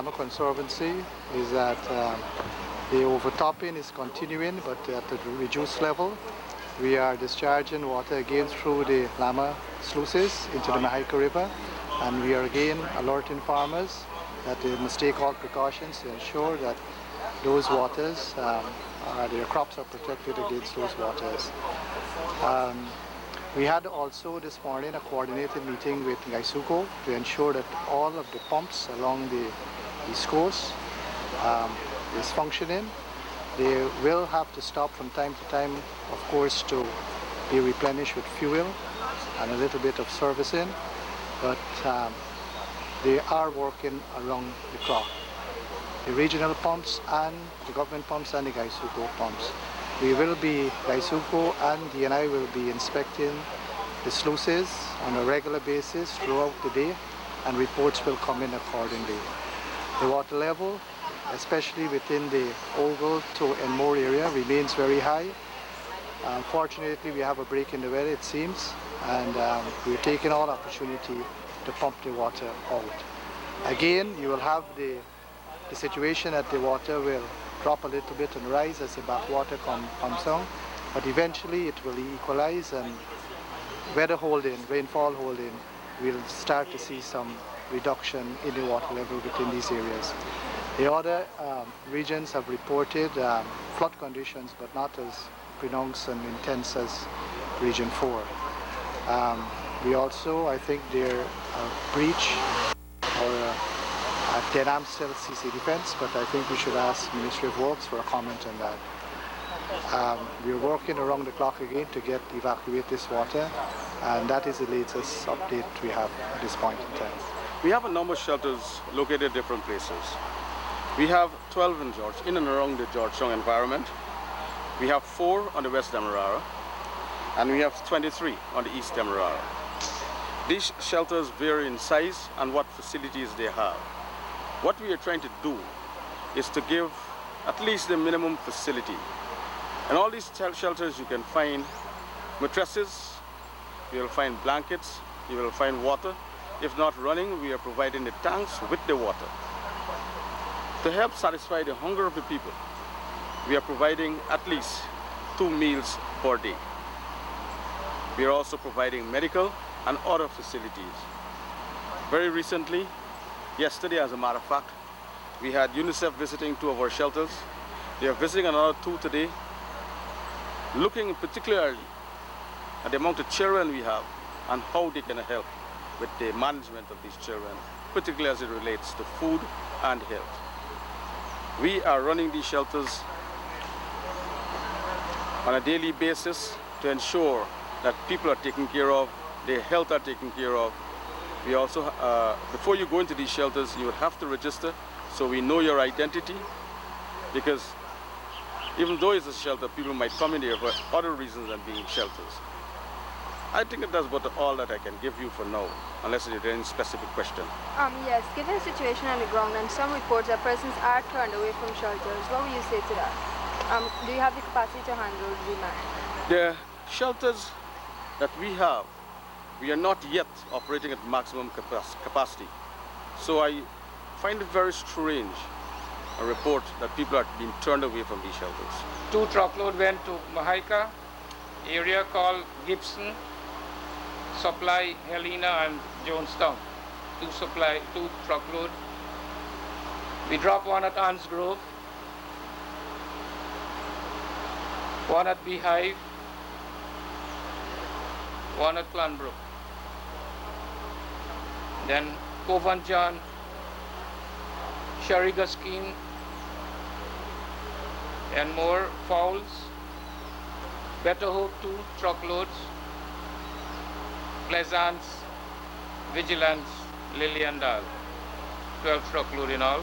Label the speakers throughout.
Speaker 1: Lama Conservancy is that the overtopping is continuing, but at a reduced level. We are discharging water again through the Lama sluices into the Mahaika River, and we are again alerting farmers that they must take all precautions to ensure that those waters, their crops are protected against those waters. We had also this morning a coordinated meeting with Gaisuko to ensure that all of the pumps along the East Coast is functioning. They will have to stop from time to time, of course, to be replenished with fuel and a little bit of servicing, but they are working around the clock. The regional pumps and the government pumps and the Gaisuko pumps. Gaisuko and DNI will be inspecting the sluices on a regular basis throughout the day, and reports will come in accordingly. The water level, especially within the Ogle to Enmore area, remains very high. Unfortunately, we have a break in the weather, it seems, and we're taking all opportunity to pump the water out. Again, you will have the situation that the water will drop a little bit and rise as the backwater comes down, but eventually it will equalize, and weather holding, rainfall holding, we'll start to see some reduction in the water level within these areas. The other regions have reported flood conditions, but not as pronounced and intense as Region 4. We also, I think, there a breach or a Denham still CC defense, but I think we should ask Ministry of Works for a comment on that. We're working around the clock again to evacuate this water, and that is the latest update we have at this point in time.
Speaker 2: We have a number of shelters located at different places. We have 12 in and around the Georgetown environment. We have 4 on the West Demerara, and we have 23 on the East Demerara. These shelters vary in size and what facilities they have. What we are trying to do is to give at least the minimum facility. In all these shelters you can find mattresses, you will find blankets, you will find water. If not running, we are providing the tanks with the water. To help satisfy the hunger of the people, we are providing at least 2 meals per day. We are also providing medical and other facilities. Very recently, yesterday as a matter of fact, we had UNICEF visiting 2 of our shelters. They are visiting another 2 today, looking particularly at the amount of children we have and how they can help with the management of these children, particularly as it relates to food and health. We are running these shelters on a daily basis to ensure that people are taken care of, their health are taken care of. We also, before you go into these shelters, you will have to register so we know your identity, because even though it's a shelter, people might come in here for other reasons than being shelters. I think that's about all that I can give you for now, unless there's any specific question.
Speaker 3: Yes, given the situation on the ground and some reports that persons are turned away from shelters, what would you say to that? Do you have the capacity to handle demand?
Speaker 2: The shelters that we have, we are not yet operating at maximum capacity. So I find it very strange, a report that people are being turned away from these shelters.
Speaker 4: 2 truckload went to Mahaika, area called Gibson, supply Helena and Jonestown. 2 truckload. We dropped 1 at Anns Grove, 1 at Beehive, 1 at Clanbrook. Then Covan John, Sherry Guskeen, and more Fowls, Better Hope 2 truckloads, Pleasance, Vigilance, Lily and Dal, 12 truckload in all.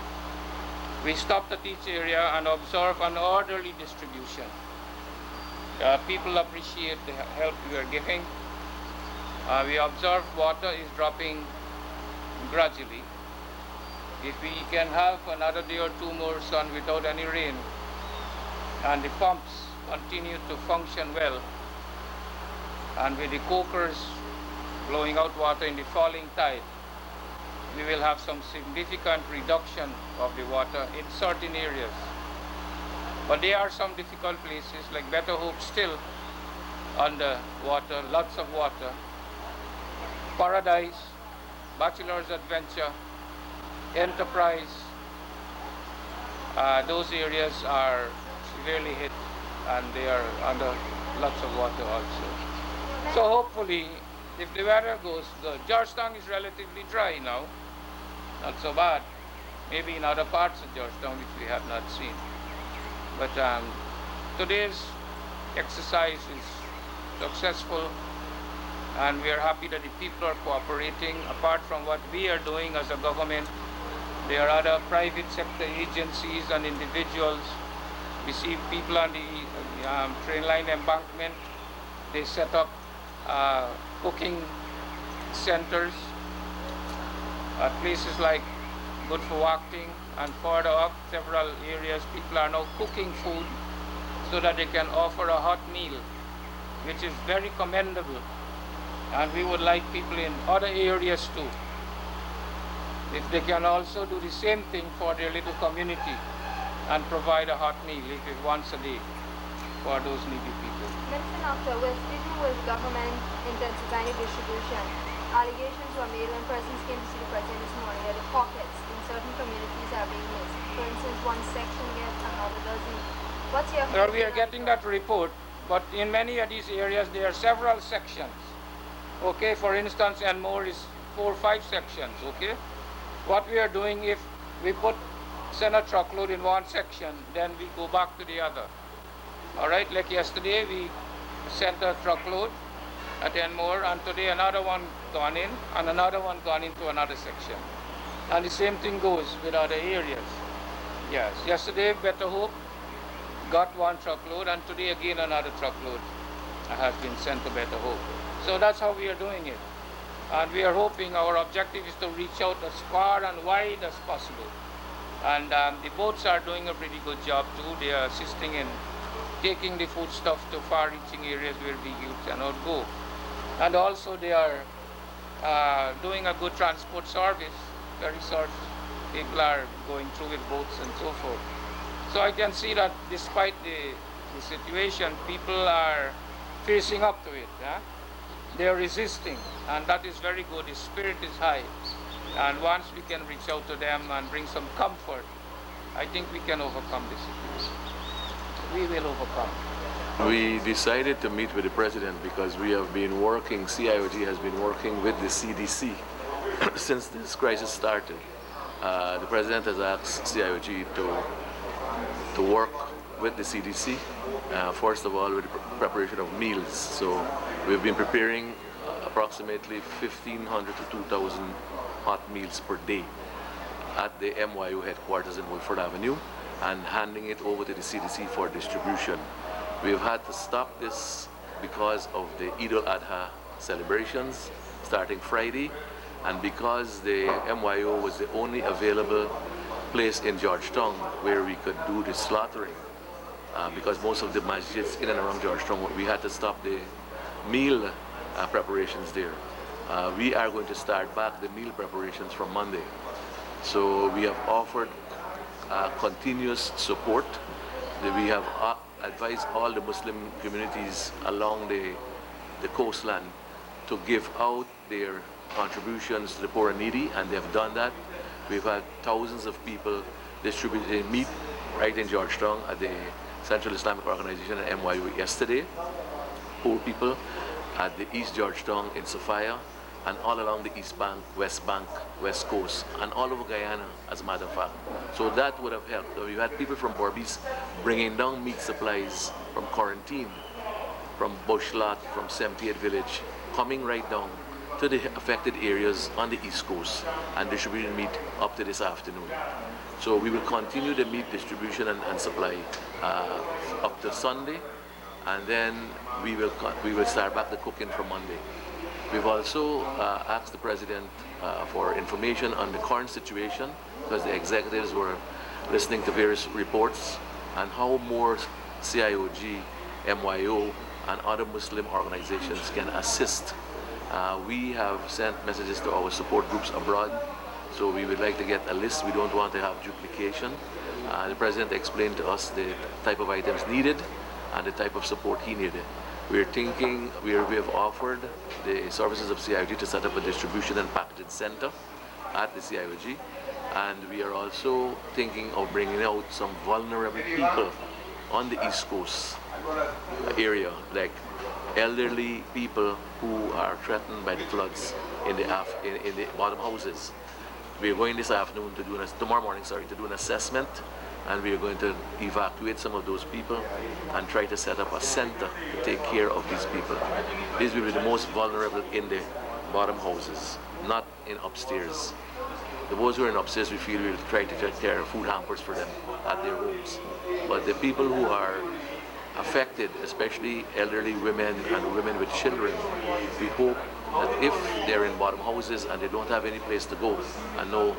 Speaker 4: We stopped at each area and observed an orderly distribution. People appreciate the help we are giving. We observed water is dropping gradually. If we can have another day or 2 more sun without any rain, and the pumps continue to function well, and with the cokers blowing out water in the falling tide, we will have some significant reduction of the water in certain areas. But there are some difficult places like Better Hope still under water, lots of water. Paradise, Bachelor's Adventure, Enterprise, those areas are severely hit and they are under lots of water also. So hopefully, if the weather goes good, Georgetown is relatively dry now, not so bad. Maybe in other parts of Georgetown which we have not seen. But today's exercise is successful and we are happy that the people are cooperating. Apart from what we are doing as a government, there are other private sector agencies and individuals. We see people on the train line embankment. They set up cooking centers at places like Good for Walking and further up several areas. People are now cooking food so that they can offer a hot meal, which is very commendable. And we would like people in other areas too, if they can also do the same thing for their little community and provide a hot meal, if it's once a day, for those needy people.
Speaker 3: Minister, after we're speaking with government intensifying distribution, allegations were made when persons came to see the president this morning that the pockets in certain communities are being missed. For instance, one section gets another doesn't. What's your
Speaker 4: Well, we are getting that report, but in many of these areas there are several sections. Okay, for instance, and more is 4 or 5 sections, okay? What we are doing, if we send a truckload in one section, then we go back to the other. All right, like yesterday we sent a truckload at Enmore, and today another one gone in, and another one gone into another section. And the same thing goes with other areas. Yes, yesterday Better Hope got one truckload, and today again another truckload has been sent to Better Hope. So that's how we are doing it. And we are hoping, our objective is to reach out as far and wide as possible. And the boats are doing a pretty good job too. They are assisting in taking the foodstuff to far-reaching areas where big youths cannot go. And also they are doing a good transport service. Very sort people are going through with boats and so forth. So I can see that despite the situation, people are facing up to it. Yeah? They are resisting, and that is very good. The spirit is high. And once we can reach out to them and bring some comfort, I think we can overcome this situation. We will overcome.
Speaker 5: We decided to meet with the president because we have been working, CIOG has been working with the CDC since this crisis started. The president has asked CIOG to work with the CDC, first of all with the preparation of meals. So we've been preparing approximately 1,500 to 2,000 hot meals per day at the MYO headquarters in Woodford Avenue and handing it over to the CDC for distribution. We've had to stop this because of the Eid al-Adha celebrations starting Friday, and because the MYO was the only available place in Georgetown where we could do the slaughtering. Because most of the masjids in and around Georgetown, we had to stop the meal preparations there. We are going to start back the meal preparations from Monday. So we have offered continuous support. We have advised all the Muslim communities along the coastland to give out their contributions to the poor and needy, and they've done that. We've had thousands of people distributing meat right in Georgetown at the Central Islamic Organization at MYO yesterday. Poor people at the East Georgetown in Sophia, and all along the East Bank, West Coast, and all over Guyana, as a matter of fact. So that would have helped. So we had people from Berbice bringing down meat supplies from quarantine, from Bushlot, from 78th Village, coming right down to the affected areas on the East Coast and distributing meat up to this afternoon. So we will continue the meat distribution and supply up to Sunday, and then we will start back the cooking from Monday. We've also asked the president for information on the current situation, because the executives were listening to various reports, and how more CIOG, MYO, and other Muslim organizations can assist. We have sent messages to our support groups abroad So we would like to get a list. We don't want to have duplication. The President explained to us the type of items needed and the type of support he needed. We're thinking, we have offered the services of CIOG to set up a distribution and packaging center at the CIOG. And we are also thinking of bringing out some vulnerable people on the East Coast area, like elderly people who are threatened by the floods in the bottom houses. We are going this afternoon to do tomorrow morning, sorry, to do an assessment, and we are going to evacuate some of those people and try to set up a center to take care of these people. These will be the most vulnerable in the bottom houses, not in upstairs. The ones who are in upstairs, we feel we'll try to take care of food hampers for them at their homes. But the people who are affected, especially elderly women and women with children, we hope that if they're in bottom houses and they don't have any place to go and no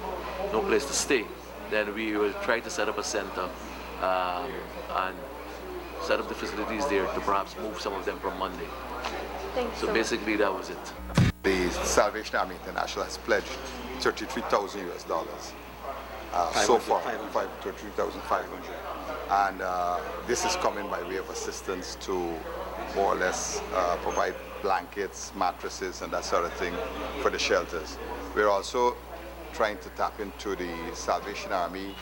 Speaker 5: place to stay, then we will try to set up a center and set up the facilities there to perhaps move some of them from Monday.
Speaker 3: Thanks.
Speaker 5: So basically that was it.
Speaker 6: The Salvation Army International has pledged $33,000 so far, 33,500, and this is coming by way of assistance to more or less provide blankets, mattresses, and that sort of thing for the shelters. We're also trying to tap into the Salvation Army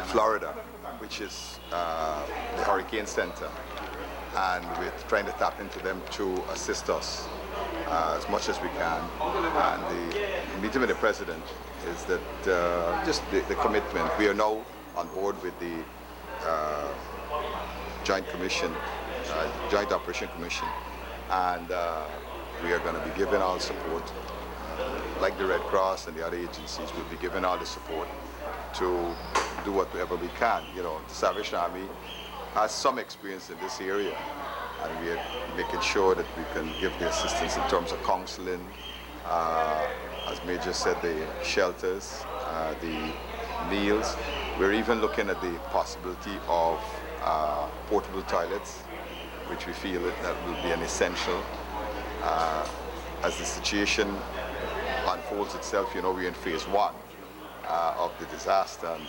Speaker 6: Florida, which is the Hurricane Center, and we're trying to tap into them to assist us as much as we can. And the meeting with the President is that just the commitment. We are now on board with the Joint Commission, Joint Operation Commission, and we are going to be given all support, like the Red Cross and the other agencies. We'll be given all the support to do whatever we can. You know, the Salvation Army has some experience in this area, and we are making sure that we can give the assistance in terms of counseling, as Major said, the shelters, the meals. We're even looking at the possibility of portable toilets, which we feel that will be an essential. As the situation unfolds itself, you know, we're in phase 1 of the disaster, and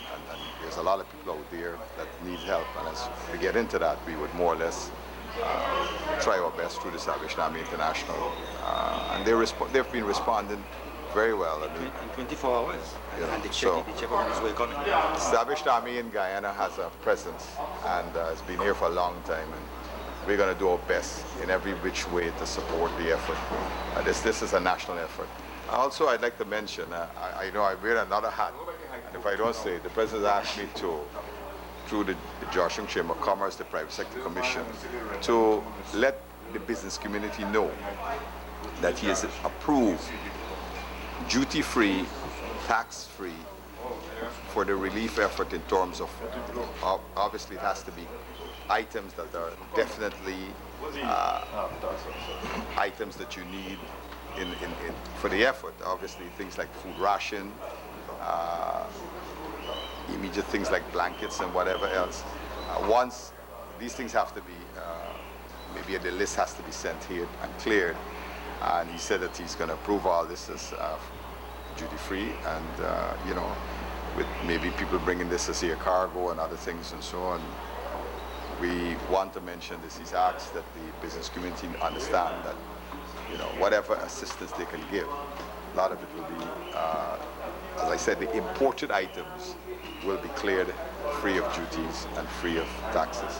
Speaker 6: there's a lot of people out there that need help, and as we get into that, we would more or less try our best through the Salvation Army International, and they've been responding very well. I mean,
Speaker 7: in 24 hours, and the check is welcoming.
Speaker 6: The Salvation Army in Guyana has a presence, and has been here for a long time, and we're going to do our best in every which way to support the effort. This is a national effort. Also, I'd like to mention, I know I wear another hat, and if I don't say it, the President asked me to, through the Georgetown Chamber of Commerce, the Private Sector Commission, to let the business community know that he has approved duty-free, tax-free for the relief effort in terms of, obviously it has to be items that are definitely items that you need for the effort. Obviously things like food ration, immediate things like blankets and whatever else. Once these things have to be, maybe the list has to be sent here and cleared, and he said that he's going to approve all this as duty-free, and you know, with maybe people bringing this as air cargo and other things and so on. We want to mention this. He's asked that the business community understand that, you know, whatever assistance they can give, a lot of it will be, as I said, the imported items will be cleared free of duties and free of taxes.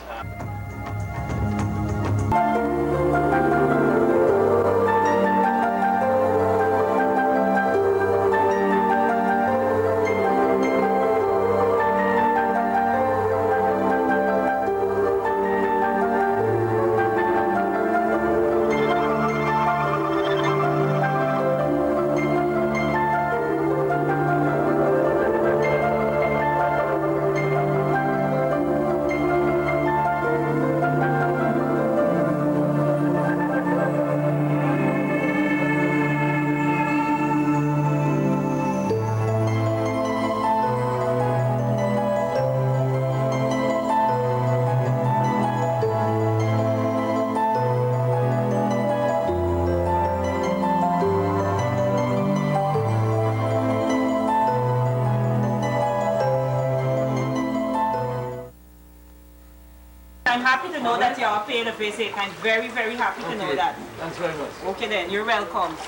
Speaker 8: I'm happy to know that you are paying a visit. I'm very, very happy to know that.
Speaker 9: Thanks very much.
Speaker 8: Okay then, you're welcome.
Speaker 9: 5,000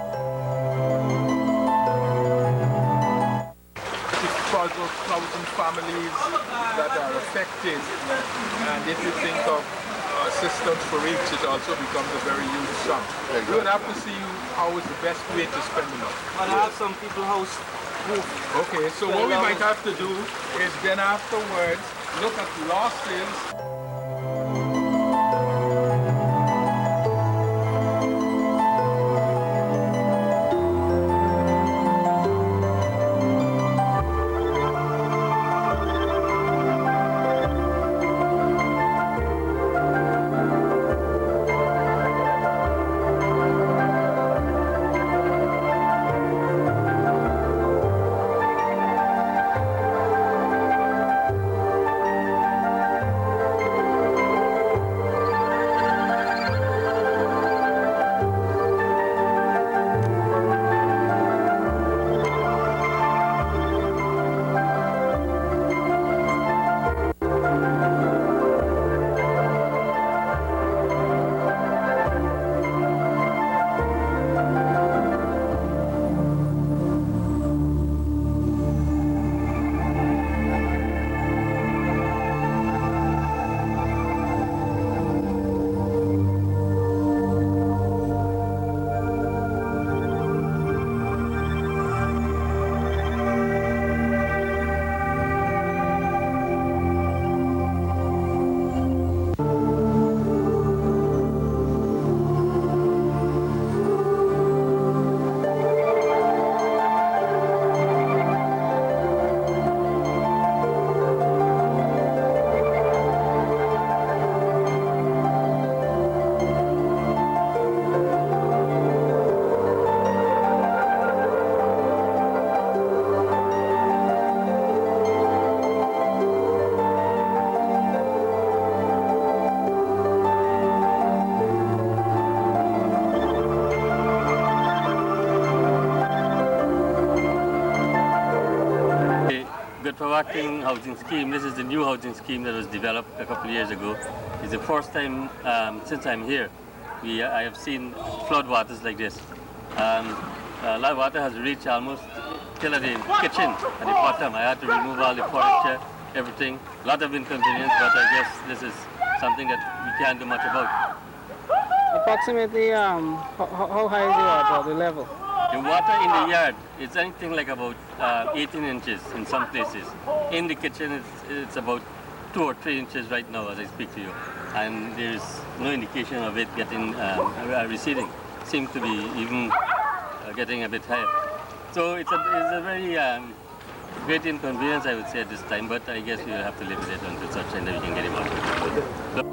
Speaker 9: families that are affected, and if you think of assistance for each, it also becomes a very huge sum. We would have to see how is the best way to spend the money.
Speaker 8: But I have some people house roof.
Speaker 9: Okay, so what we might have to do is then afterwards look at losses.
Speaker 10: Good housing scheme. This is the new housing scheme that was developed a couple of years ago. It's the first time since I'm here I have seen flood waters like this. A lot of water has reached almost till the kitchen at the bottom. I had to remove all the furniture, everything. A lot of inconvenience, but I guess this is something that we can't do much about.
Speaker 11: Approximately, how high is the water, the level?
Speaker 10: The water in the yard is anything like about 18 inches in some places. In the kitchen, it's about 2 or 3 inches right now as I speak to you. And there's no indication of it getting receding. Seems to be even getting a bit higher. So it's a very great inconvenience, I would say, at this time, but I guess we will have to live with it until such time that we can get him out.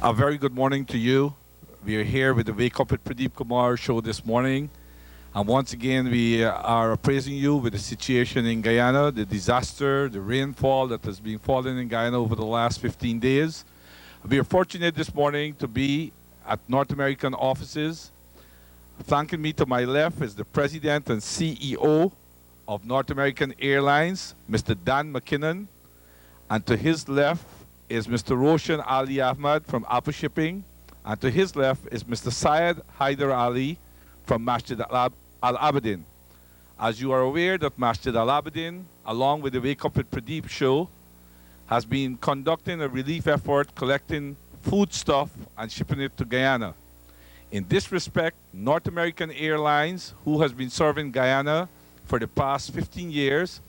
Speaker 12: A very good morning to you. We are here with the Wake Up with Pradeep Kumar show this morning. And once again, we are appraising you with the situation in Guyana, the disaster, the rainfall that has been falling in Guyana over the last 15 days. We are fortunate this morning to be at North American offices. Flanking me to my left is the President and CEO of North American Airlines, Mr. Dan McKinnon. And to his left is Mr. Roshan Ali Ahmad from Apple Shipping. And to his left is Mr. Syed Haider Ali from Masjid Al Abidin. As you are aware that Masjid Al Abidin, along with the Wake Up with Pradeep show, has been conducting a relief effort collecting foodstuff and shipping it to Guyana. In this respect, North American Airlines, who has been serving Guyana for the past 15 years,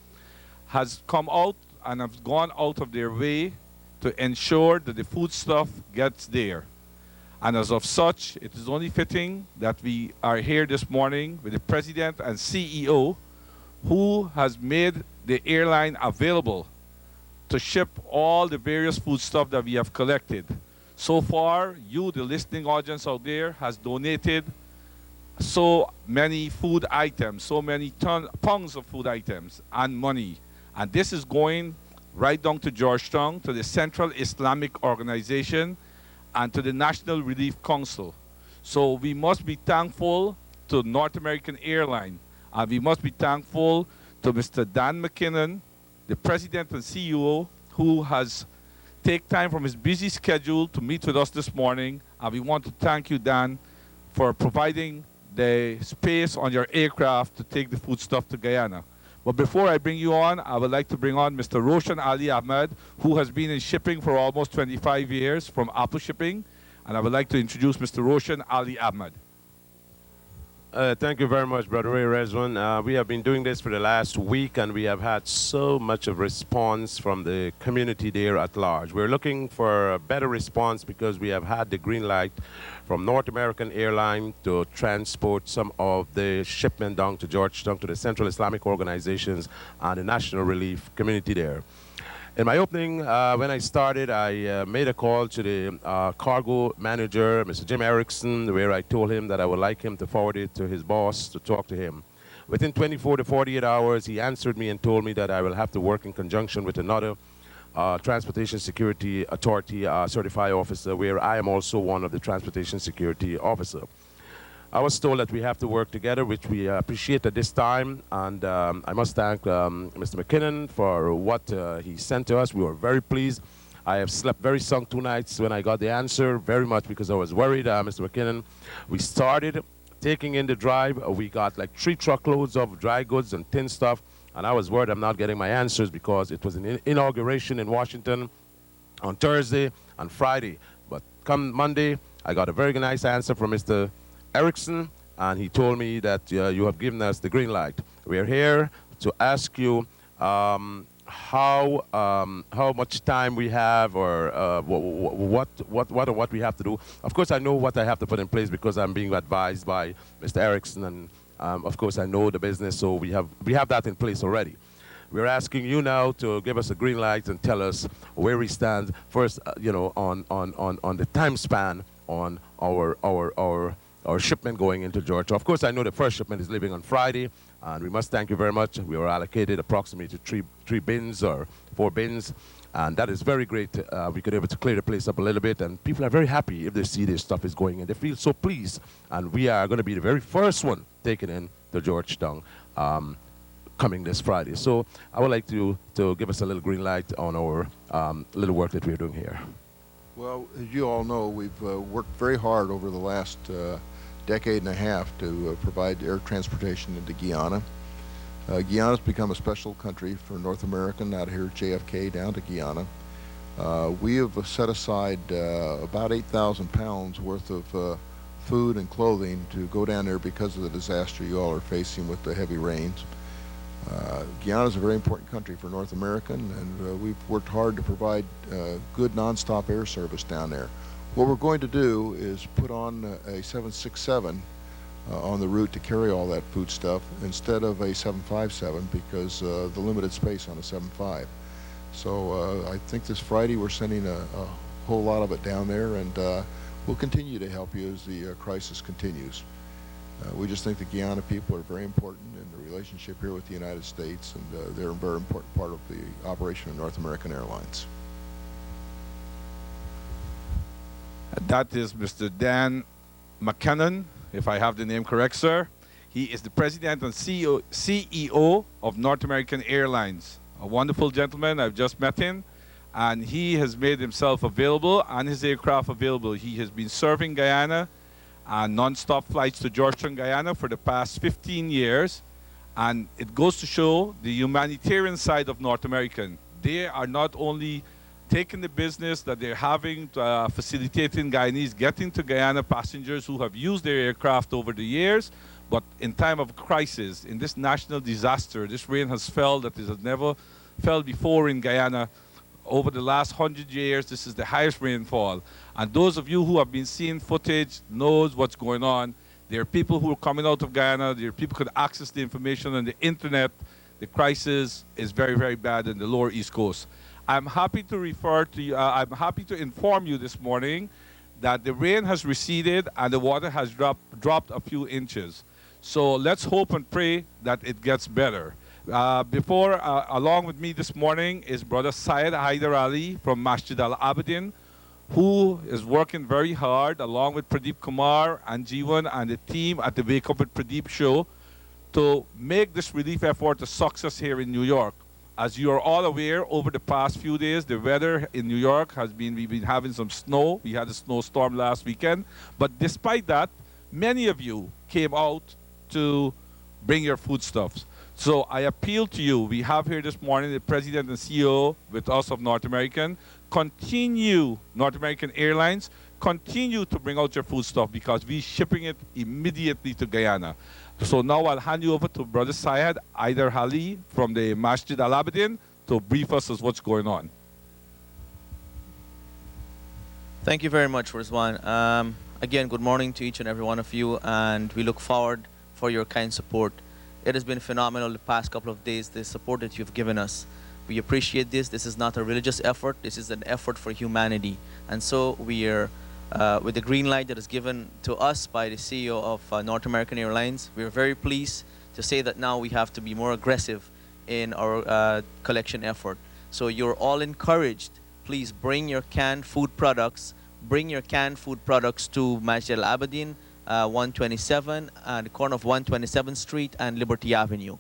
Speaker 12: has come out and have gone out of their way to ensure that the foodstuff gets there. And as of such, it is only fitting that we are here this morning with the President and CEO who has made the airline available to ship all the various foodstuff that we have collected. So far, you, the listening audience out there, has donated so many food items, so many tons of food items and money. And this is going right down to Georgetown, to the Central Islamic Organization, and to the National Relief Council. So we must be thankful to North American Airlines, and we must be thankful to Mr. Dan McKinnon, the President and CEO, who has taken time from his busy schedule to meet with us this morning. And we want to thank you, Dan, for providing the space on your aircraft to take the foodstuff to Guyana. But before I bring you on, I would like to bring on Mr. Roshan Ali Ahmed, who has been in shipping for almost 25 years from Apple Shipping. And I would like to introduce Mr. Roshan Ali Ahmed.
Speaker 13: Thank you very much, Brother Ray Rezwan. We have been doing this for the last week, and we have had so much of response from the community there at large. We're looking for a better response because we have had the green light from North American Airlines to transport some of the shipment down to Georgetown to the Central Islamic Organizations and the National Relief community there. In my opening, when I started, I made a call to the cargo manager, Mr. Jim Erickson, where I told him that I would like him to forward it to his boss to talk to him. Within 24 to 48 hours, he answered me and told me that I will have to work in conjunction with another Transportation Security Authority certified officer, where I am also one of the Transportation Security officer. I was told that we have to work together, which we appreciate at this time, and I must thank Mr. McKinnon for what he sent to us. We were very pleased. I have slept very sound 2 nights when I got the answer, very much because I was worried, Mr. McKinnon. We started taking in the drive. We got like 3 truckloads of dry goods and tin stuff, and I was worried I'm not getting my answers because it was an inauguration in Washington on Thursday and Friday. But come Monday, I got a very nice answer from Mr. Erickson, and he told me that you have given us the green light. We are here to ask you how much time we have, or what we have to do. Of course, I know what I have to put in place because I'm being advised by Mr. Erickson, and of course, I know the business, so we have that in place already. We're asking you now to give us a green light and tell us where we stand first, you know, on the time span on our shipment going into Georgia. Of course, I know the first shipment is leaving on Friday, and we must thank you very much. We were allocated approximately 3 bins or 4 bins, and that is very great. We could be able to clear the place up a little bit, and people are very happy if they see this stuff is going in. They feel so pleased, and we are going to be the very first one taken in to Georgetown coming this Friday. So I would like to give us a little green light on our little work that we're doing here.
Speaker 14: Well, as you all know, we've worked very hard over the last decade and a half to provide air transportation into Guyana. Guyana's become a special country for North American, out of here at JFK down to Guyana. We have set aside about 8,000 pounds worth of food and clothing to go down there because of the disaster you all are facing with the heavy rains. Guyana is a very important country for North American, and we've worked hard to provide good nonstop air service down there. What we're going to do is put on a 767 on the route to carry all that food stuff instead of a 757 because the limited space on a 75. So I think this Friday we're sending a whole lot of it down there, and we'll continue to help you as the crisis continues. We just think the Guyana people are very important in the relationship here with the United States, and they're a very important part of the operation of North American Airlines.
Speaker 12: That is Mr. Dan McKinnon, if I have the name correct, sir. He is the president and CEO of North American Airlines. A wonderful gentleman. I've just met him, and he has made himself available and his aircraft available. He has been serving Guyana and non-stop flights to Georgetown, Guyana for the past 15 years. And it goes to show the humanitarian side of North American. They are not only taking the business that they're having, facilitating Guyanese getting to Guyana passengers who have used their aircraft over the years, but in time of crisis, in this national disaster, this rain has fell that it has never fell before in Guyana. Over the last 100 years, this is the highest rainfall. And those of you who have been seeing footage knows what's going on. There are people who are coming out of Guyana. There are people who could access the information on the internet. The crisis is very, very bad in the lower East Coast. I'm happy to refer to you, I'm happy to inform you this morning that the rain has receded and the water has dropped a few inches. So let's hope and pray that it gets better. Along with me this morning is Brother Syed Haider Ali from Masjid Abidin, who is working very hard along with Pradeep Kumar and Jeevan and the team at the Wake Up with Pradeep show to make this relief effort a success here in New York. As you are all aware, over the past few days, the weather in New York has been, we've been having some snow. We had a snowstorm last weekend. But despite that, many of you came out to bring your foodstuffs. So I appeal to you. We have here this morning the President and CEO with us of North American. Continue, North American Airlines, continue to bring out your foodstuff because we're shipping it immediately to Guyana. So now I'll hand you over to Brother Syed Haider Ali from the Masjid Al Abidin to brief us as what's going on.
Speaker 15: Thank you very much, Rizwan. Again, good morning to each and every one of you, and we look forward for your kind support. It has been phenomenal the past couple of days, the support that you've given us. We appreciate this. This is not a religious effort. This is an effort for humanity. And so we are, with the green light that is given to us by the CEO of North American Airlines, we are very pleased to say that now we have to be more aggressive in our collection effort. So you're all encouraged. Please bring your canned food products. Bring your canned food products to Masjid Al Abidin, 127, the corner of 127th Street and Liberty Avenue.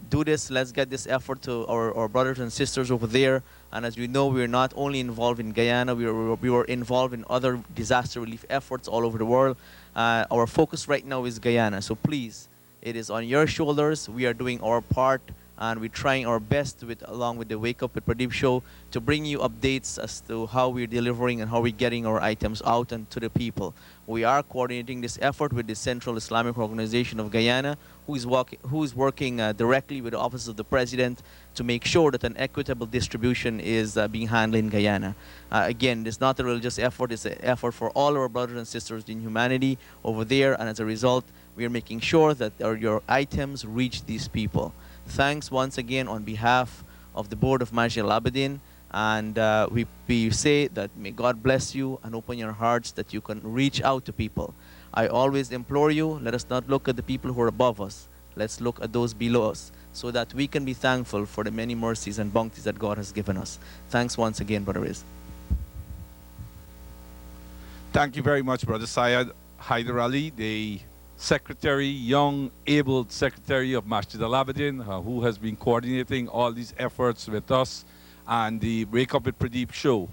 Speaker 15: Do this. Let's get this effort to our brothers and sisters over there. And as we know, we are not only involved in Guyana, we were involved in other disaster relief efforts all over the world. Our focus right now is Guyana. So please, it is on your shoulders. We are doing our part, and we're trying our best along with the Wake Up with Pradeep show to bring you updates as to how we're delivering and how we're getting our items out and to the people. We are coordinating this effort with the Central Islamic Organization of Guyana, who is working directly with the Office of the President to make sure that an equitable distribution is being handled in Guyana. Again, it's not a religious effort, it's an effort for all our brothers and sisters in humanity over there, and as a result, we are making sure that your items reach these people. Thanks once again on behalf of the board of Masjid Al Abidin, and we say that may God bless you and open your hearts that you can reach out to people. I always implore you, let us not look at the people who are above us. Let's look at those below us so that we can be thankful for the many mercies and bounties that God has given us. Thanks once again, Brother Riz.
Speaker 12: Thank you very much, Brother Syed Haider Ali, the secretary, young, able secretary of Masjid Al Abidin, who has been coordinating all these efforts with us and the Wake Up with Pradeep show.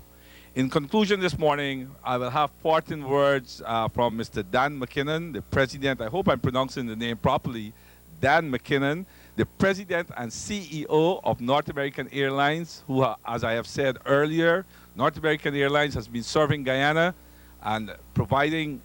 Speaker 12: In conclusion this morning, I will have parting words from Mr. Dan McKinnon, the president, I hope I'm pronouncing the name properly, Dan McKinnon, the president and CEO of North American Airlines, who, as I have said earlier, North American Airlines has been serving Guyana and providing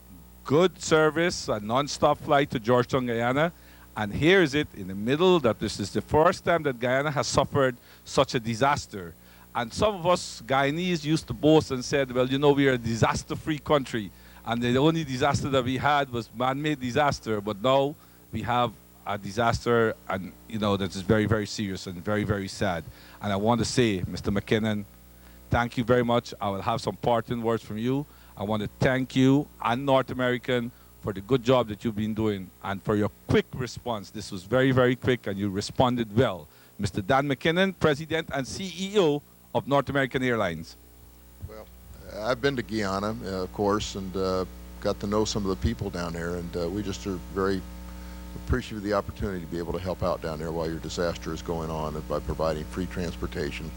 Speaker 12: good service, a non-stop flight to Georgetown, Guyana. And here is it in the middle that this is the first time that Guyana has suffered such a disaster. And some of us Guyanese used to boast and said, well, you know, we are a disaster-free country. And the only disaster that we had was man-made disaster. But now we have a disaster, and, you know, that is very, very serious and very, very sad. And I want to say, Mr. McKinnon, thank you very much. I will have some parting words from you. I want to thank you and North American for the good job that you've been doing and for your quick response. This was very, very quick, and you responded well. Mr. Dan McKinnon, President and CEO of North American Airlines.
Speaker 14: Well, I've been to Guyana, of course, and got to know some of the people down there, and we just are very appreciative of the opportunity to be able to help out down there while your disaster is going on by providing free transportation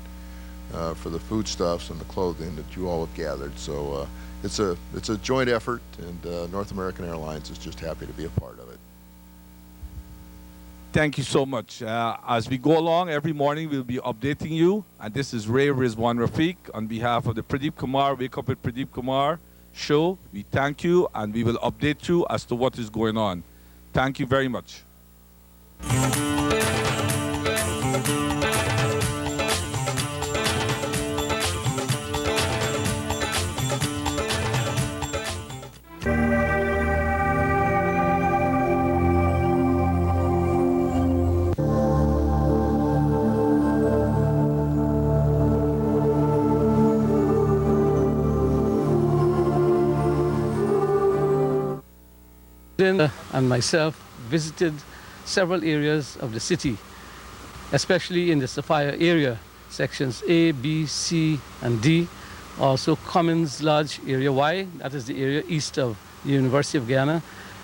Speaker 14: for the foodstuffs and the clothing that you all have gathered. So it's a joint effort, and North American Airlines is just happy to be a part of it.
Speaker 12: Thank you so much. As we go along, every morning we'll be updating you. And this is Ray Rizwan Rafiq on behalf of the Pradeep Kumar, Wake Up with Pradeep Kumar show. We thank you, and we will update you as to what is going on. Thank you very much.
Speaker 16: And myself visited several areas of the city, especially in the Sapphire area, sections A, B, C, and D. Also Commons Lodge Area Y, that is the area east of the University of Guyana,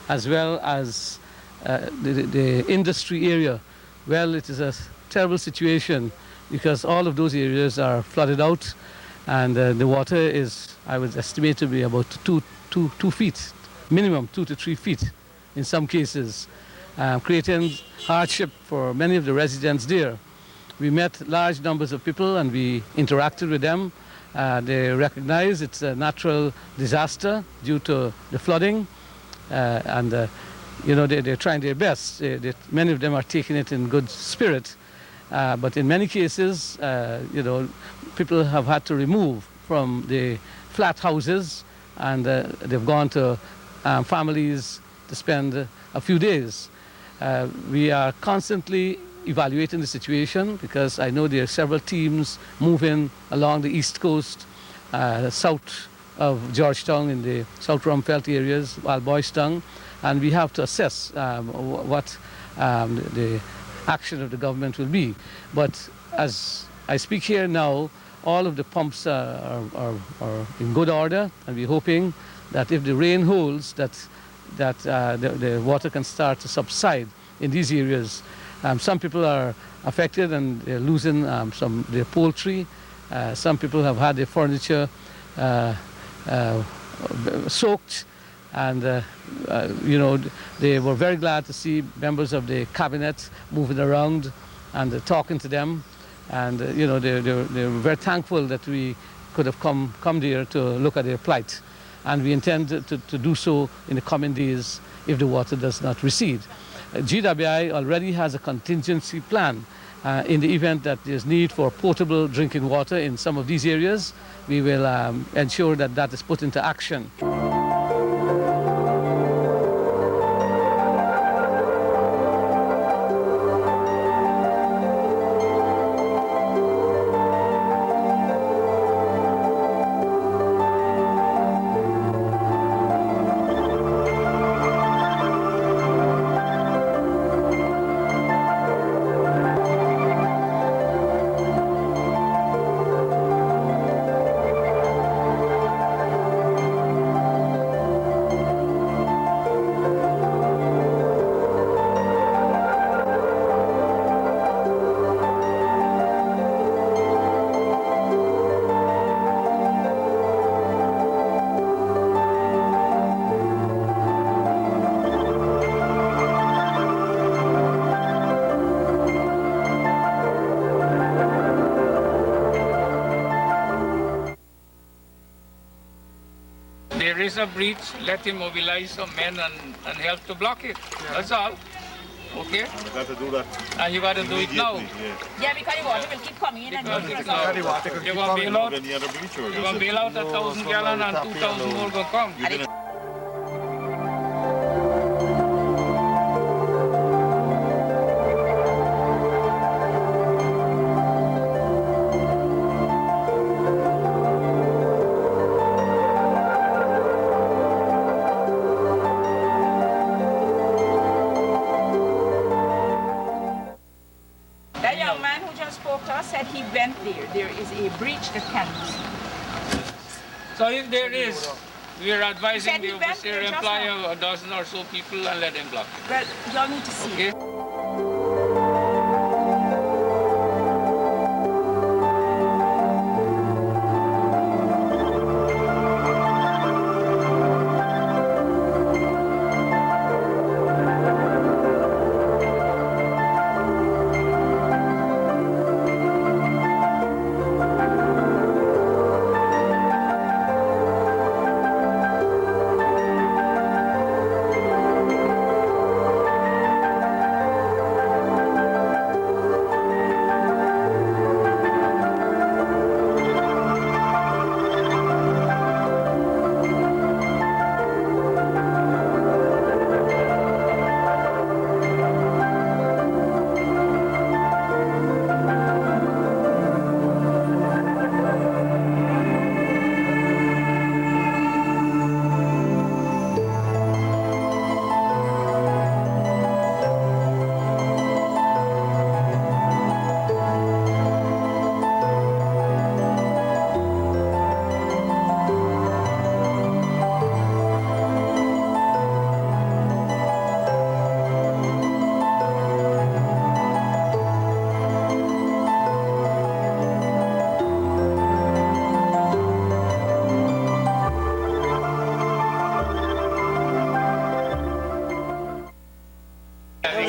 Speaker 16: as well as the industry area. Well, it is a terrible situation because all of those areas are flooded out, and the water is, I would estimate, to be about 2 feet, minimum 2 to 3 feet in some cases, creating hardship for many of the residents there. We met large numbers of people and we interacted with them. They recognize it's a natural disaster due to the flooding, and you know, they're trying their best. Many of them are taking it in good spirit, but in many cases, you know, people have had to remove from the flat houses, and they've gone to families to spend a few days. We are constantly evaluating the situation because I know there are several teams moving along the east coast, south of Georgetown in the South Rumfelt areas, Alboystown, and we have to assess what the action of the government will be. But as I speak here now, all of the pumps are in good order, and we're hoping that if the rain holds, that the water can start to subside in these areas. Some people are affected and they're losing their poultry. Some people have had their furniture soaked, and you know, they were very glad to see members of the cabinet moving around and talking to them. And you know, they were very thankful that we could have come there to look at their plight. And we intend to do so in the coming days if the water does not recede. GWI already has a contingency plan in the event that there's need for potable drinking water in some of these areas. We will ensure that that is put into action.
Speaker 4: There is a breach, let him mobilize some men and help to block it. Yeah. That's all. Okay?
Speaker 17: You got to do that.
Speaker 4: And you got to do it now.
Speaker 8: Yeah, because the water will keep coming in and
Speaker 4: you're going to bail out. You're going to bail out 1,000 gallons and 2,000 more going to come.
Speaker 8: said he went there. There is a breach that can be seen.
Speaker 4: So if there is, we are advising
Speaker 8: Said he
Speaker 4: the
Speaker 8: went
Speaker 4: overseer
Speaker 8: there just
Speaker 4: employ
Speaker 8: now.
Speaker 4: a dozen or so people and let them block it.
Speaker 8: Well, y'all need to see.
Speaker 4: Okay?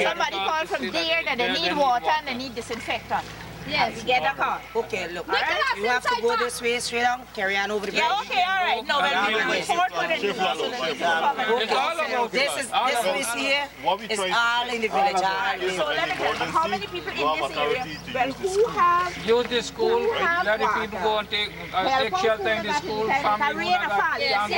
Speaker 8: Somebody called from there that they need water and they need disinfectant.
Speaker 3: Yes.
Speaker 8: We get a call.
Speaker 17: Okay, look.
Speaker 8: Nicholas,
Speaker 17: You have to go this way, straight on, carry on over the bridge.
Speaker 8: Yeah, okay, all right. No, well, we will report what it is.
Speaker 17: This place here is all in the village.
Speaker 8: So let me tell you, how many people in this area? Well, who have...
Speaker 4: Use the school, let the people go and take shelter in the school, family.
Speaker 3: Yes,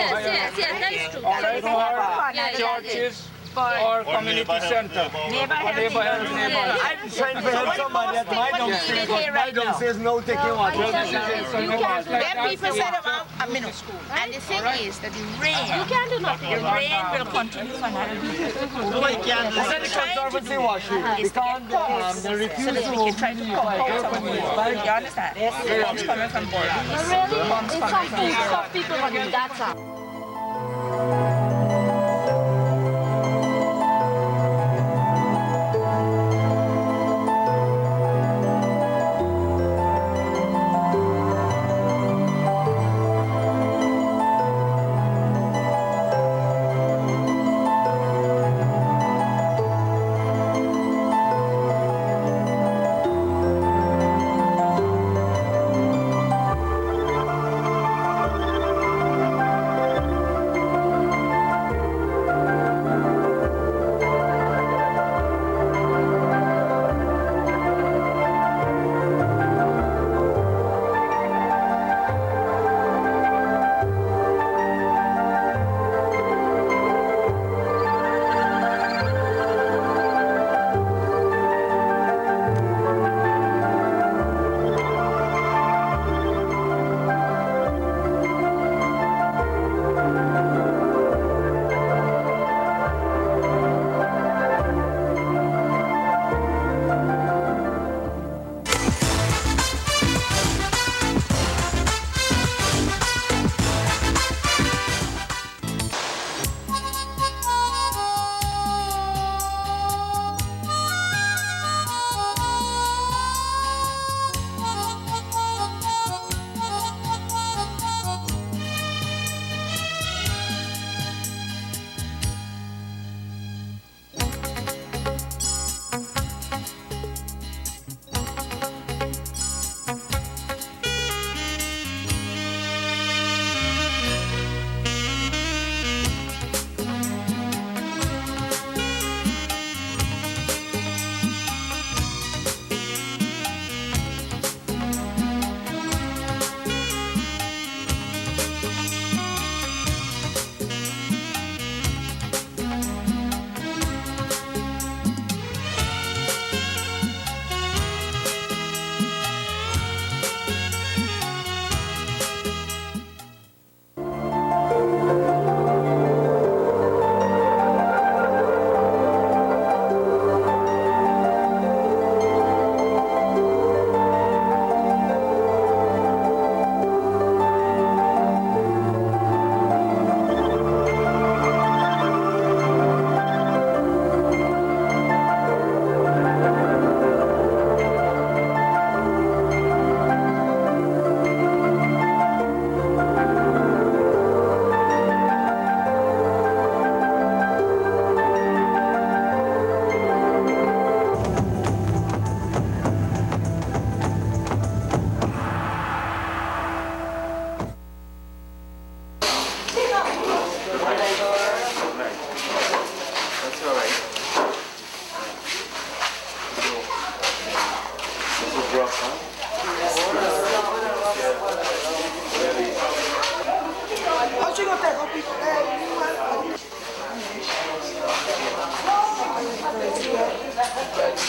Speaker 3: that is true.
Speaker 4: All right, churches. Or community center.
Speaker 8: Neighbor health.
Speaker 18: I'm trying to help somebody at my downstairs, but my downstairs no taking water.
Speaker 8: Then people said about a minute. And the thing is that the rain,
Speaker 3: You can't do nothing.
Speaker 8: the rain will continue for another week.
Speaker 18: No, I can't. I said the conservancy wash it. They can't, they refuse
Speaker 8: So that
Speaker 18: to
Speaker 8: we can try to pump out some of the water. You understand? Pumps coming from there.
Speaker 3: Really?
Speaker 8: Pumps
Speaker 3: It's
Speaker 8: coming from there.
Speaker 3: some people on that side.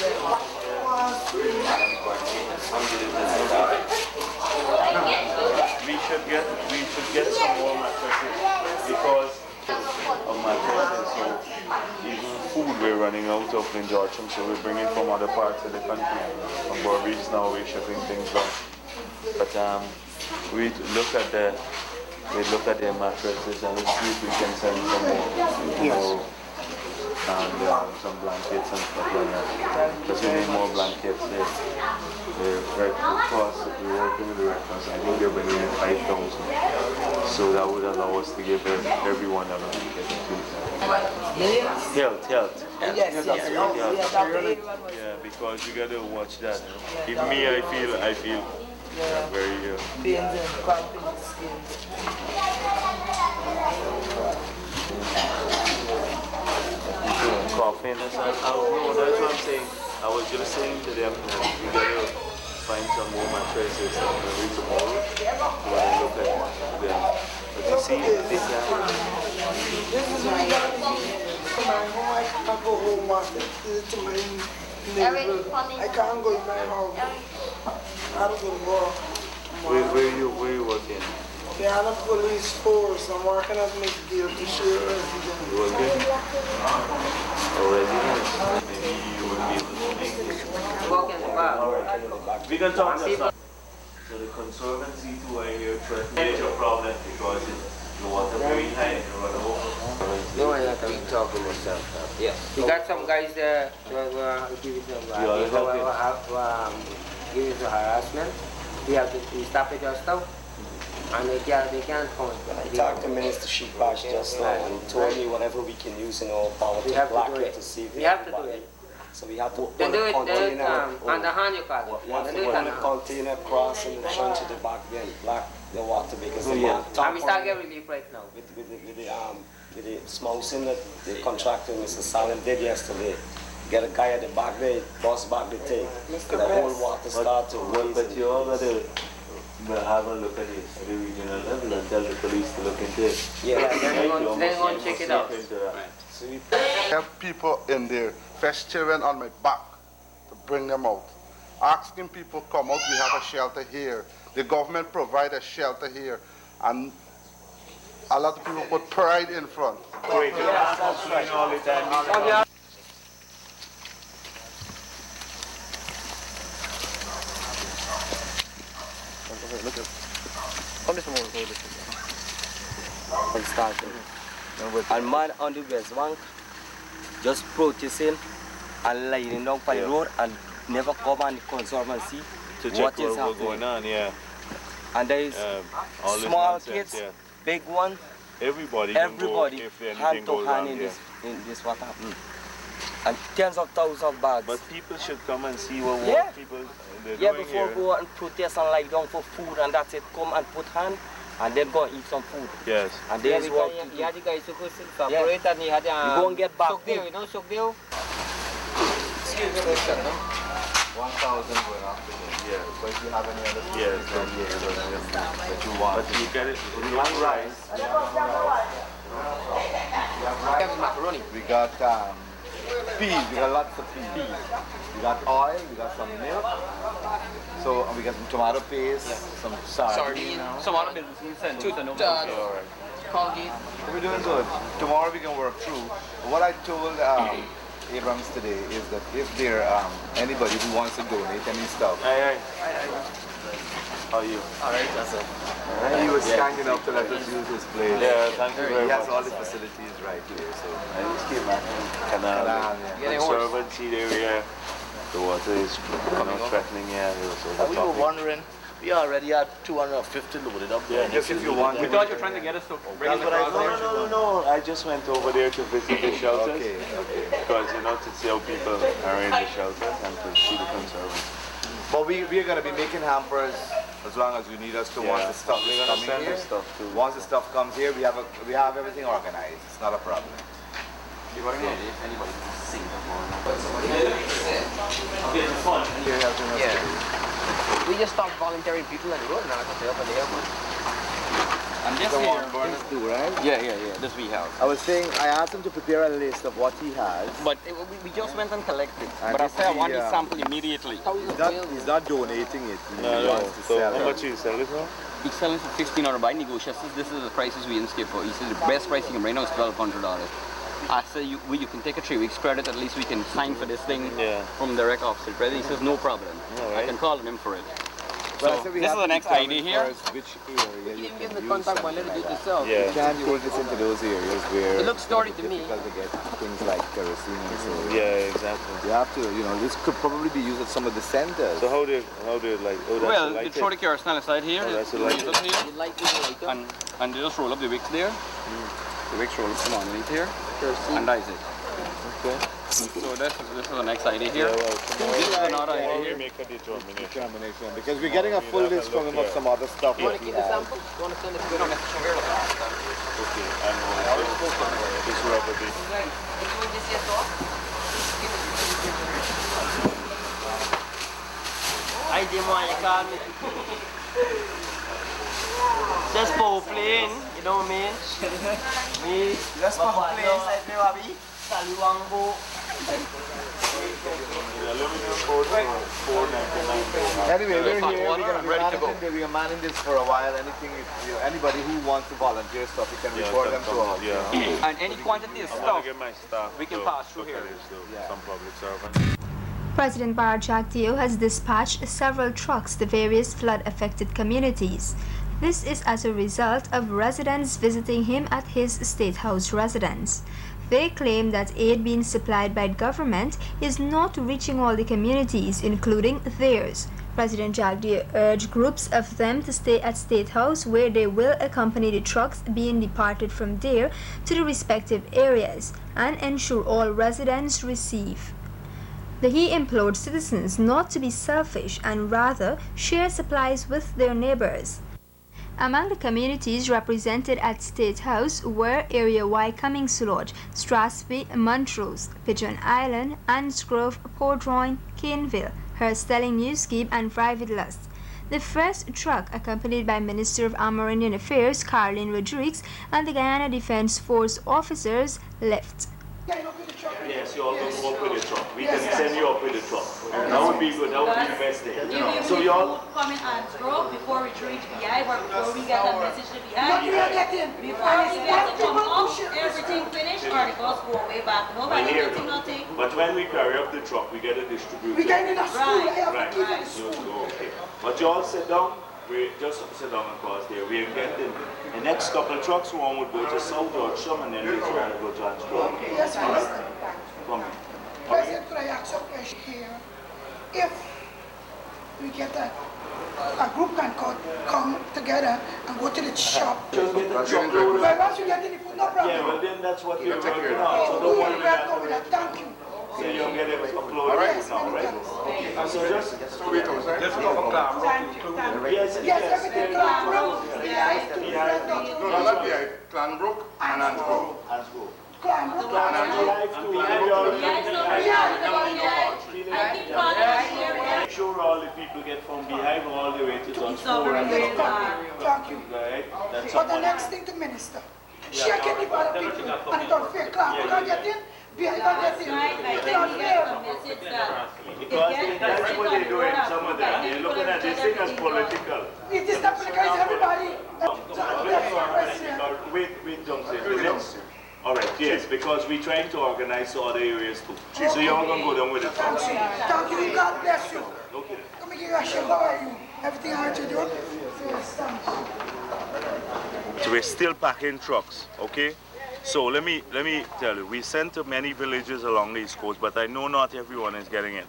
Speaker 19: We should get some more mattresses because of mattresses. So even food we're running out of in Georgetown, so we're bringing from other parts of the country. From Burberry's now we're shipping things down. But we look at their mattresses and see if we can send some more tomorrow. And some blankets and stuff like that. Because we need more blankets there. The Red Cross, we're working with the Red Cross. I think they're bringing in 5,000. So that would allow us to give everyone a blanket too. Health.
Speaker 18: Yes.
Speaker 19: Yeah, because you gotta watch that. Even me, I feel very
Speaker 18: pains and cramp in the skin.
Speaker 19: Coughing. That's what I'm saying. I was just saying to them that we gotta find some more mattresses maybe tomorrow when I look at them. But you see, they
Speaker 18: This is my dad. I go home after to my neighborhood. I can't go in my house. I don't go to work.
Speaker 19: Where you working?
Speaker 18: Guyana Police Force. I'm working at Masjid to share resident.
Speaker 19: You working? Maybe you will be able to make it. We can talk about that. So the Conservancy too, I hear, threatening major problem because the water very high and run over.
Speaker 20: No, I have to be talking myself. Yeah. We got some guys there to give it a harassment. We stop it just now. And they can't come.
Speaker 21: I talked to Minister Sheikbash just now and he told me whatever we can use in our power to block it to see if
Speaker 20: we have to do it.
Speaker 21: So we have to put
Speaker 20: then do
Speaker 21: a
Speaker 20: it
Speaker 21: container
Speaker 20: underhand you call it.
Speaker 21: We have to put a container across in the trench at the back there and block the water because they want
Speaker 20: and we start getting relief right now.
Speaker 21: With the smousing that the contractor Mr. Salim did yesterday. Get a guy at the back there, bust back the thing. The whole water start to raise.
Speaker 19: But you all gotta have a look at it at the regional level and tell the police to look into it.
Speaker 20: Yeah, they're going to check it out.
Speaker 21: So we
Speaker 22: have people in there, fresh children on my back to bring them out. Asking people come out, we have a shelter here. The government provide a shelter here. And a lot of people put pride in front.
Speaker 19: Great, that's right. All the time.
Speaker 21: Look at and started. And man on the West Bank just protesting and lying down by the road and never come on the Conservancy
Speaker 19: to check what's going on, yeah.
Speaker 21: And there is small kids, big one.
Speaker 19: Everybody
Speaker 21: hand to hand in this what happened. And tens of thousands of bags.
Speaker 19: But people should come and see what people they're doing
Speaker 21: before
Speaker 19: here.
Speaker 21: Go and protest and lie down for food and that's it. Come and put hand and then go and eat some food.
Speaker 19: Yes.
Speaker 21: And there's what
Speaker 20: you had the guys who go separate and you had
Speaker 21: you go and get back.
Speaker 20: You know, Excuse me,
Speaker 21: 1,000 going up today.
Speaker 19: Yeah.
Speaker 21: So if you have any other food,
Speaker 19: yes,
Speaker 21: that you want.
Speaker 19: But you get it.
Speaker 21: We have rice.
Speaker 20: We have macaroni.
Speaker 21: We got peas. We got lots of peas. We got oil. We got some milk. So we got some tomato paste, some sardines.
Speaker 20: Some other businesses and Colgate.
Speaker 21: We're doing good. Tomorrow we can work through. What I told Abrams today is that if there anybody who wants to donate any stuff.
Speaker 19: How are you?
Speaker 21: Alright, that's it. He was kind enough to let us use his place.
Speaker 19: Yeah, thank you very
Speaker 21: much. He has
Speaker 19: much.
Speaker 21: all the facilities right here. So
Speaker 19: I just came back from Canal. Conservancy area. The water is threatening here.
Speaker 23: We were wondering, we already had 250 loaded up there.
Speaker 21: Just if you want.
Speaker 20: We thought you were trying to get us to bring us across there.
Speaker 19: No. I just went over there to visit the shelters. Because, to see how people are in the shelters and to see the Conservancy.
Speaker 21: But we're going to be making hampers as long as you need us to once the stuff is coming here. Once the stuff comes here, we have everything organized. It's not a problem.
Speaker 20: Anybody sing
Speaker 21: Yeah.
Speaker 20: We just stopped volunteering people on the road now to stay up on the airport.
Speaker 21: And
Speaker 1: And this here, right? Yeah. This we have.
Speaker 2: I was saying, I asked him to prepare a list of what he has.
Speaker 1: But we just went and collected. But I said I want the sample immediately.
Speaker 2: He's not donating it.
Speaker 19: No. So how much you sell it now?
Speaker 1: He's selling for $1,500 by negotiations. This is the prices we didn't skip for. He said the best price he can right now is $1,200. I said you can take a 3 weeks credit. At least we can sign for this thing from direct officer. President, he says no problem. I can call him for it.
Speaker 2: Well,
Speaker 1: so this is the next idea here.
Speaker 2: Which area you can
Speaker 1: the contact one, let it do it yourself.
Speaker 2: You can't take this into those areas where
Speaker 1: it looks dirty to me.
Speaker 2: It's difficult to get things like kerosene and so on.
Speaker 19: Yeah, exactly.
Speaker 2: You have to, this could probably be used at some of the centers.
Speaker 19: So how do you like? Oh, that's
Speaker 1: well, you throw the kerosene aside here.
Speaker 19: Oh, that's the lighter.
Speaker 1: And you just roll up the wicks there. The wicks roll up from underneath here, and that's it.
Speaker 19: Okay.
Speaker 1: So this is the next idea here.
Speaker 19: Yeah, well,
Speaker 1: this is another idea here.
Speaker 19: Make a determination.
Speaker 2: Because we're getting a full list from him of some other stuff.
Speaker 1: You want to keep the sample? You want to send it to me?
Speaker 19: Okay, and this rubber bit.
Speaker 5: I didn't want to call me. Just for playing, you know what I mean? Me, just for playing, like me, Wabi. Saliwango.
Speaker 2: Anyway, we're here. We're manning this for a while. Anybody who wants to volunteer stuff, you can report them to us.
Speaker 1: And any quantity of stuff, we can pass through here.
Speaker 19: Some public servant.
Speaker 3: President Barajagdeo has dispatched several trucks to various flood-affected communities. This is as a result of residents visiting him at his State House residence. They claim that aid being supplied by government is not reaching all the communities, including theirs. President Jagdeo urged groups of them to stay at State House, where they will accompany the trucks being departed from there to the respective areas and ensure all residents receive. He implored citizens not to be selfish and rather share supplies with their neighbors. Among the communities represented at State House were Area Y Cummings Lodge, Strathspey, Montrose, Pigeon Island, Ansgrove, Port-Royal, Caneville, Herstelling, Newscape, and Private Lust. The first truck, accompanied by Minister of Amerindian Affairs Caroline Rodriguez and the Guyana Defense Force officers, left.
Speaker 24: Yes, you all go up with the truck. We can send you up with the truck. That would be good. That would be the best thing. So you all
Speaker 25: come in and grow before we reach BI or before we get a message to BI. Before we get to come up, everything finished or the bus go way back. Nobody getting nothing.
Speaker 24: But when we carry up the truck, we get a distributor.
Speaker 25: We get in a school.
Speaker 24: Right. So, okay. But you all sit down. We just sit down across here. We are getting the next couple of trucks. One would go to South Georgetown and then we try to go to Ansgrove.
Speaker 18: Yes, President.
Speaker 24: Come in.
Speaker 18: President, could I ask a question here? If we get a group can come together and go to the shop.
Speaker 24: Just get the truck.
Speaker 18: Well, once you get in the food, no problem.
Speaker 24: Yeah, well then that's what we're working on. So don't worry about that.
Speaker 18: Thank you.
Speaker 24: So you'll get it uploaded now, right? Okay. So just let's go for Clam. Yes,
Speaker 18: everything Clanbrook.
Speaker 24: No, not BI. Clanbrook and Ansgrove.
Speaker 18: Clanbrook
Speaker 24: Make sure all the people get from behind all the way to Transcore.
Speaker 18: Thank you.
Speaker 24: Right?
Speaker 18: But the next thing to Minister, she can give other people and it on fair Clanbrook get in. Because that's
Speaker 24: what they're doing, some of them. They're looking at this thing as political.
Speaker 18: It is not political, it's everybody.
Speaker 24: Wait, don't say it. All right, yes, because we're trying to organize to other areas too. So you're all going to go down with it.
Speaker 18: Thank you, God bless you.
Speaker 24: Okay.
Speaker 18: Come and give you a shake, how are you? Everything all right to do? Yes, thanks.
Speaker 24: So we're still packing trucks, okay? So let me tell you, we sent to many villages along the East Coast, but I know not everyone is getting it.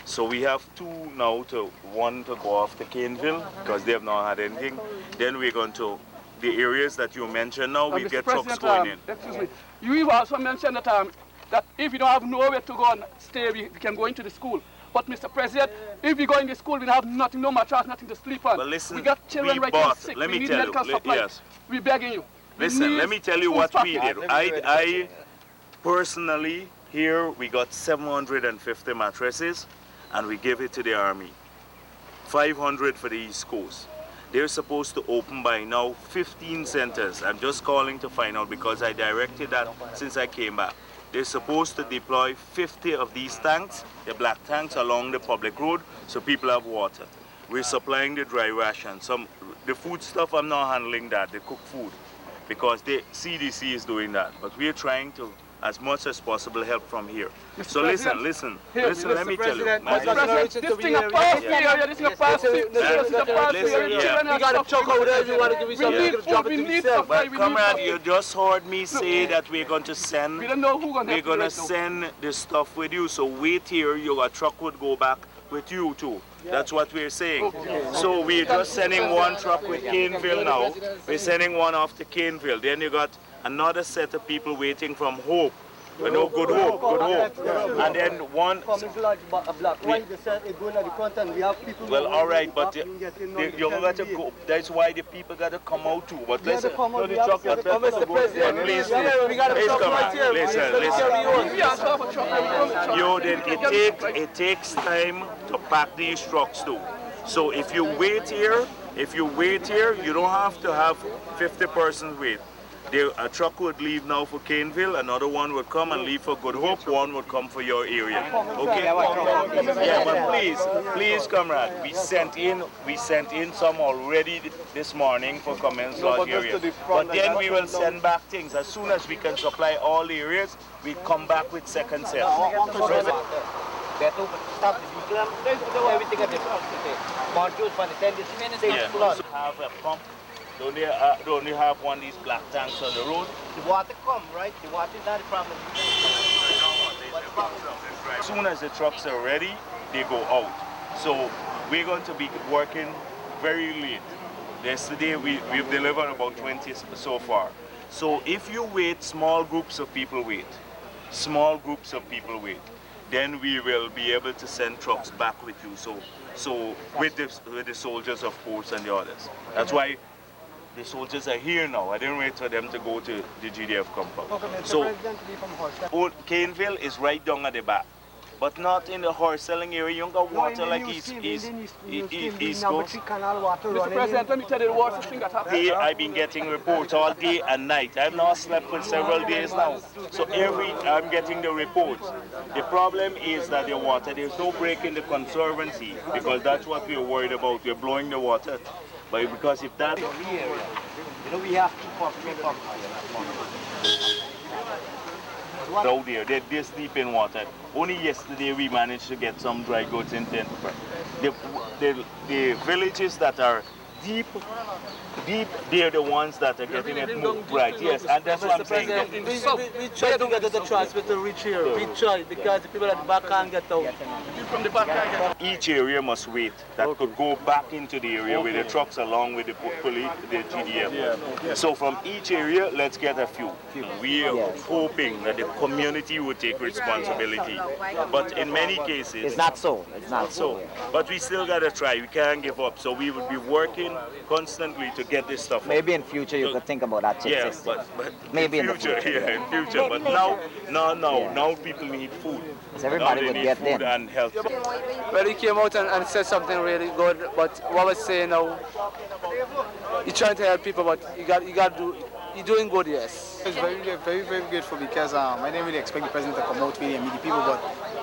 Speaker 24: So we have two now, one to go off to Caneville, because they have not had anything. Then we're going to the areas that you mentioned now, we get trucks going in.
Speaker 26: Excuse me, you also mentioned that if you don't have nowhere to go and stay, we can go into the school. But Mr. President, if we go in the school, we have nothing, no mattress, nothing to sleep on.
Speaker 24: But listen,
Speaker 26: we got children right now sick,
Speaker 24: let me
Speaker 26: we need
Speaker 24: tell
Speaker 26: medical
Speaker 24: you,
Speaker 26: supplies.
Speaker 24: yes.
Speaker 26: We're begging you.
Speaker 24: Listen, let me tell you what we did. I personally, here we got 750 mattresses and we gave it to the Army. 500 for the East Coast. They're supposed to open by now 15 centers. I'm just calling to find out because I directed that since I came back. They're supposed to deploy 50 of these tanks, the black tanks, along the public road so people have water. We're supplying the dry ration. The food stuff, I'm not handling that, the cooked food, because the CDC is doing that. But we're trying to, as much as possible, help from here.
Speaker 26: Mr.
Speaker 24: So
Speaker 26: President,
Speaker 24: listen,
Speaker 26: here,
Speaker 24: let me tell you.
Speaker 26: This thing a pass area, this thing a pass area.
Speaker 24: We got to choke over there. You want to give me something? We need supply. But comrade, you just heard me say that we're going to send.
Speaker 26: We don't know who's going to.
Speaker 24: We're going to send the stuff with you. So wait here. Your truck would go back with you too. That's what we're saying. So we're just sending one truck with Caneville now. We're sending one off to Caneville. Then you got another set of people waiting from Hope. We know Good Hope. And then one. Well, all right, but you got to go. That's why the people got to come out too. But listen, Mr. President, please, listen. It takes time to pack these trucks too. So if you wait here, you don't have to have 50 persons wait. A truck would leave now for Caneville, another one would come and leave for Good Hope, one would come for your area. Okay? Yeah, but please, comrade, we sent in some already this morning for Cummins Lodge area. But then we will send back things. As soon as we can supply all the areas, we come back with second set.
Speaker 20: Everything at the modules for the 10 minutes.
Speaker 24: Have a pump. Don't you have one of these black tanks on the road?
Speaker 20: The water come, right? The water is not the problem.
Speaker 24: As soon as the trucks are ready, they go out. So we're going to be working very late. Yesterday we've delivered about 20 so far. So if you wait, small groups of people wait. Then we will be able to send trucks back with you. So with the soldiers, of course, and the others. That's why the soldiers are here now. I didn't wait for them to go to the GDF compound.
Speaker 6: Okay,
Speaker 24: so Caneville is right down at the back, but not in the horse selling area. You got water like East Coast.
Speaker 26: Mr. President, let me tell you the worst thing that happened.
Speaker 24: I've been getting reports all day and night. I've not slept for several days now. So I'm getting the reports. The problem is that the water, there's no break in the conservancy because that's what we're worried about. We're blowing the water. But because if that...
Speaker 20: You know, we have to pump.
Speaker 24: Down there, they're this deep in water. Only yesterday we managed to get some dry goods in 10. The villages that are deep, they're the ones that are getting it moved. Right, yes, and that's what I'm saying.
Speaker 5: We try to get the transmitter to reach here. We try because the people at the back can't get out.
Speaker 26: From the back can't get out.
Speaker 24: Each area must wait. That could go back into the area with the trucks along with the police, the GDF. Yeah. So from each area, let's get a few. We are hoping that the community would take responsibility. But in many cases...
Speaker 20: It's not so.
Speaker 24: But we still got to try. We can't give up. So we will be working constantly to get this stuff.
Speaker 20: Maybe in future you could think about that chip system.
Speaker 24: But
Speaker 20: maybe
Speaker 24: in future. Yeah, in future. But now people need food.
Speaker 20: So everybody would get
Speaker 24: food and health.
Speaker 6: Well, he came out and said something really good, but what was saying now, he's trying to help people, but you got to do, you're doing good, yes. It's very grateful because I didn't really expect the president to come out really and meet the people, but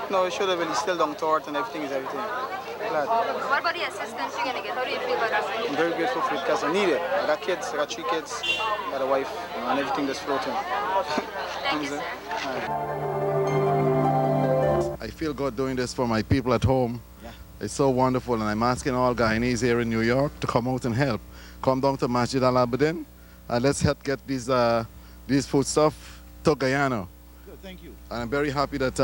Speaker 6: no, it showed that he's still down to earth and everything is everything. Glad.
Speaker 3: What about the assistance you're going to get? How do you feel about that?
Speaker 6: I'm very grateful for it because I need it. I got kids, I got 3 kids, I got a wife, and everything just floating.
Speaker 3: Thank you, sir.
Speaker 7: I feel good doing this for my people at home. Yeah. It's so wonderful, and I'm asking all Guyanese here in New York to come out and help. Come down to Masjid Abidin, and let's help get these foodstuff to Guyana.
Speaker 6: Good, thank you.
Speaker 7: And I'm very happy that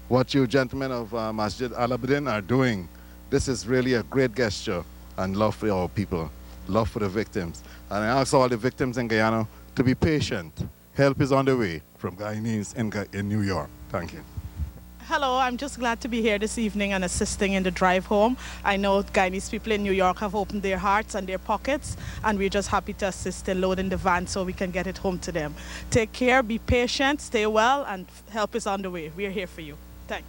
Speaker 7: what you gentlemen of Masjid Abidin are doing. This is really a great gesture and love for our people, love for the victims. And I ask all the victims in Guyana to be patient. Help is on the way from Guyanese in New York. Thank you.
Speaker 9: Hello, I'm just glad to be here this evening and assisting in the drive home. I know Guyanese people in New York have opened their hearts and their pockets, and we're just happy to assist in loading the van so we can get it home to them. Take care, be patient, stay well, and help is on the way. We're here for you. Thanks.